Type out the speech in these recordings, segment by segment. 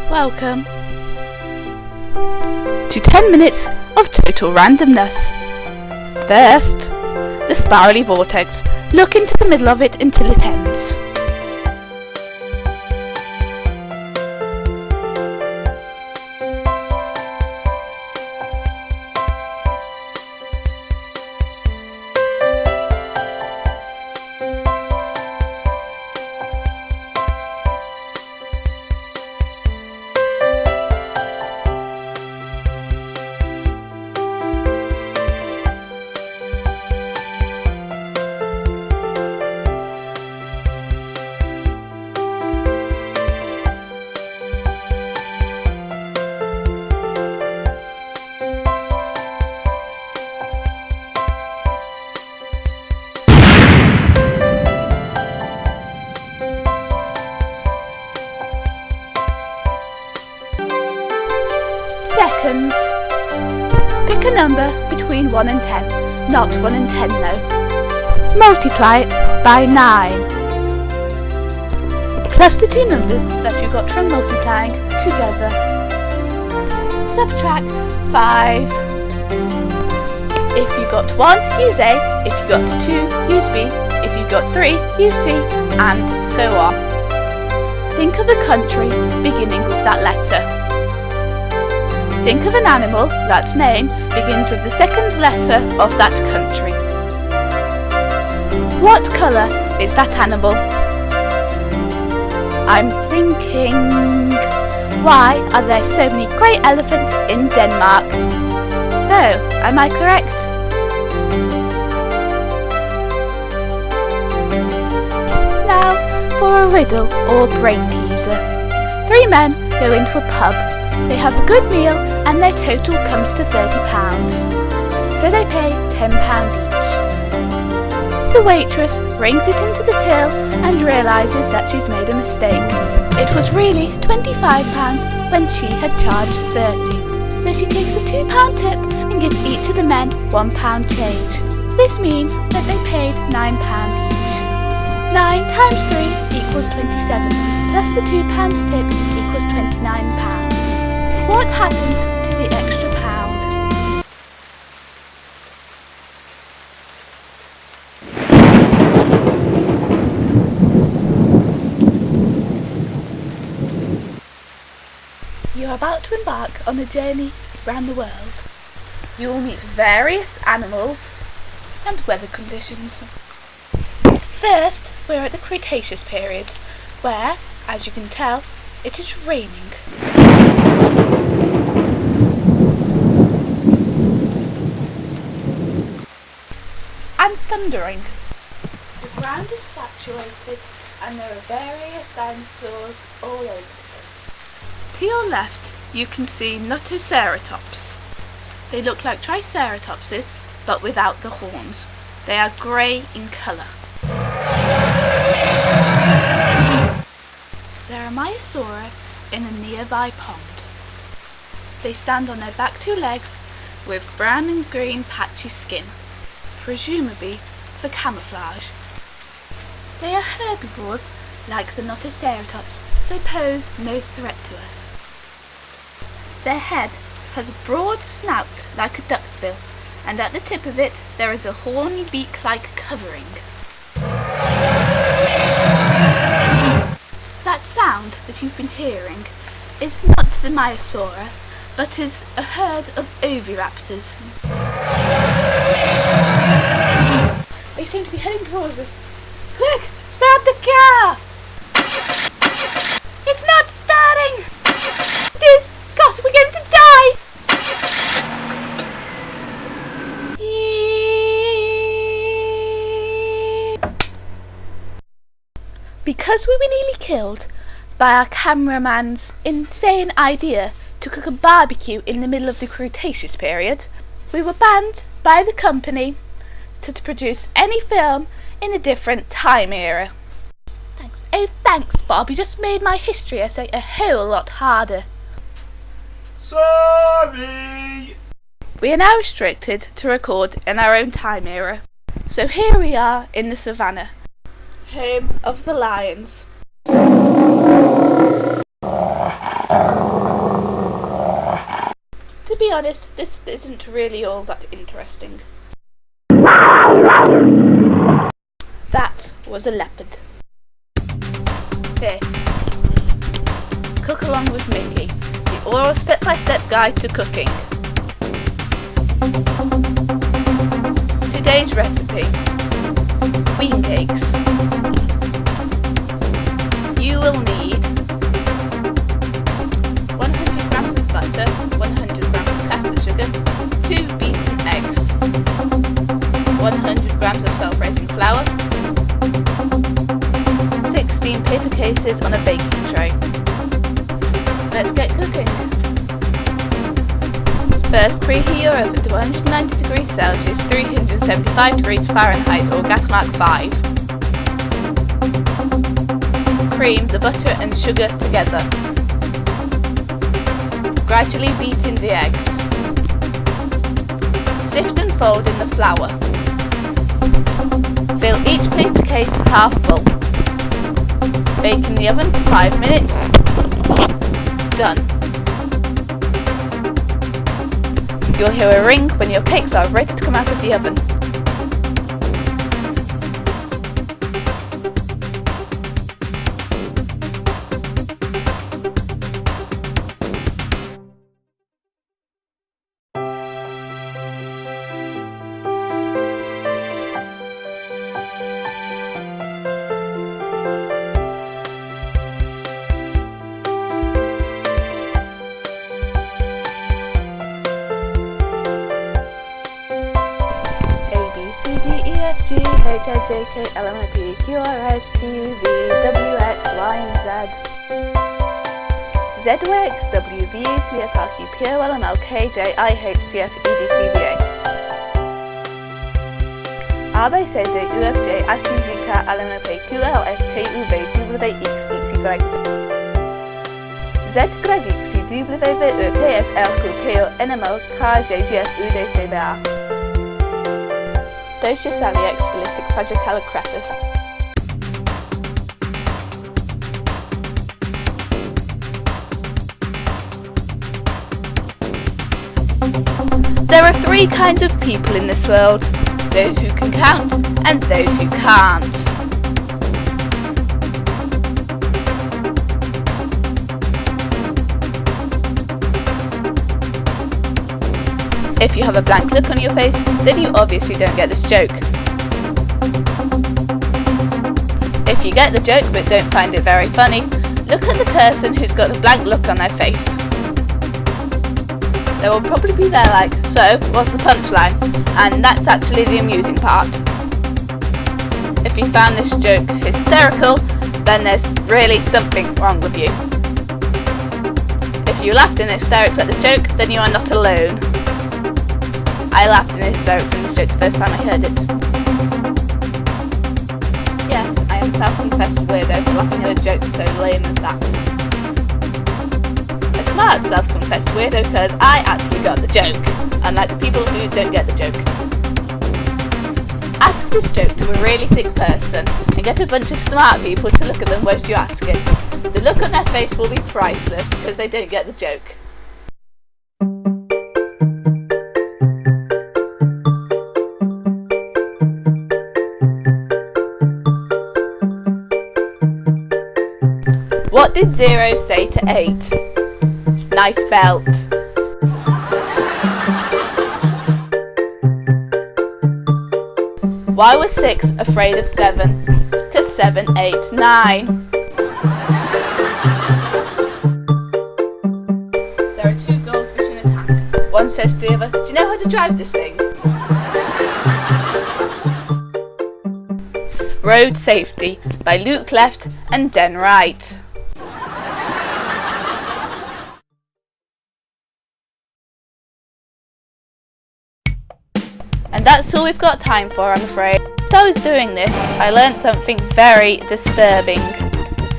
Welcome to 10 minutes of total randomness. First, the spirally vortex. Look into the middle of it until it ends. Second, pick a number between 1 and 10, not 1 and 10 though. Multiply it by 9, plus the two numbers that you got from multiplying together. Subtract 5. If you got 1, use A. If you got 2, use B. If you got 3, use C, and so on. Think of a country beginning with that letter. Think of an animal that's name begins with the second letter of that country. What colour is that animal? I'm thinking, why are there so many grey elephants in Denmark? So, am I correct? Now, for a riddle or brain teaser. 3 men go into a pub. They have a good meal and their total comes to £30. So they pay £10 each. The waitress brings it into the till and realises that she's made a mistake. It was really £25 when she had charged 30. So she takes a £2 tip and gives each of the men £1 change. This means that they paid £9 each. 9 times 3 equals 27, plus the £2 tip equals £29. What happened to the extra pound? You are about to embark on a journey around the world. You will meet various animals and weather conditions. First, we're at the Cretaceous period, where, as you can tell, it is raining. And thundering. The ground is saturated and there are various dinosaurs all over the place. To your left you can see Notoceratops. They look like Triceratopses but without the horns. They are grey in colour. There are Myosaura in a nearby pond. They stand on their back 2 legs with brown and green patchy skin, presumably for camouflage. They are herbivores like the Notoceratops, so pose no threat to us. Their head has a broad snout like a duck's bill, and at the tip of it there is a horny beak-like covering. That sound that you've been hearing is not the Myosaura, but is a herd of oviraptors. They seem to be heading towards us. Quick! Start the car! It's not starting! It is! God, we're going to die! Because we were nearly killed by our cameraman's insane idea to cook a barbecue in the middle of the Cretaceous period, we were banned by the company to produce any film in a different time era. Thanks. Oh, thanks, Bob. You just made my history essay a whole lot harder. Sorry! We are now restricted to record in our own time era. So here we are in the savannah, home of the lions. be honest, this isn't really all that interesting. That was a leopard. Fifth, cook along with Mickey, the oral step-by-step guide to cooking. Today's recipe, queen cakes. You will need 100 grams of butter, 100 grams of caster sugar, 2 beaten eggs, 100 grams of self-raising flour, 16 paper cases on a baking tray. Let's get cooking. First, preheat your oven to 190 degrees Celsius, 375 degrees Fahrenheit or gas mark 5. Cream the butter and sugar together. Gradually beat in the eggs. Sift and fold in the flour. Fill each paper case half full. Bake in the oven for 5 minutes. Done. You'll hear a ring when your cakes are ready to come out of the oven. G, H, I, J, K, L, M, N, P, Q, R, S, T, U, V, W, X, Y, and Z. Z, W, X, W, V, U, P, S, R, Q, P, O, L, M, L, K, J, I, H, T, F, E, D, C, B, A. A, B, C, D, U, F, J, H, I, J, K, L, M, N, P, Q, R, S, T, U, V, W, X, X, Y, Z, Y, X, Y, W, V, E, T, S, L, Q, P, O, N, M, L, K, J, G, S, U, D, C, B, A. Dosha Salix Ballistic Fragicalocratus. There are 3 kinds of people in this world: those who can count and those who can't. If you have a blank look on your face, then you obviously don't get this joke. If you get the joke but don't find it very funny, look at the person who's got the blank look on their face. They will probably be there like, so, what's the punchline? And that's actually the amusing part. If you found this joke hysterical, then there's really something wrong with you. If you laughed in hysterics at this joke, then you are not alone. I laughed in hysterics in this joke the first time I heard it. Yes, I am self-confessed weirdo for laughing at a joke so lame as that. A smart self-confessed weirdo because I actually got the joke, unlike the people who don't get the joke. Ask this joke to a really thick person and get a bunch of smart people to look at them whilst you ask it. The look on their face will be priceless because they don't get the joke. What did 0 say to 8? Nice belt. Why was 6 afraid of 7? Because 7, 8, 9. There are 2 goldfish in a tank. One says to the other, do you know how to drive this thing? Road Safety by Luke Left and Den Right. And that's all we've got time for, I'm afraid. As I was doing this, I learnt something very disturbing.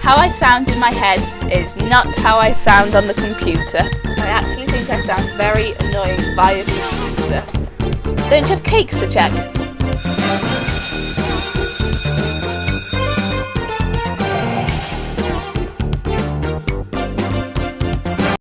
How I sound in my head is not how I sound on the computer. I actually think I sound very annoying via computer. Don't you have cakes to check?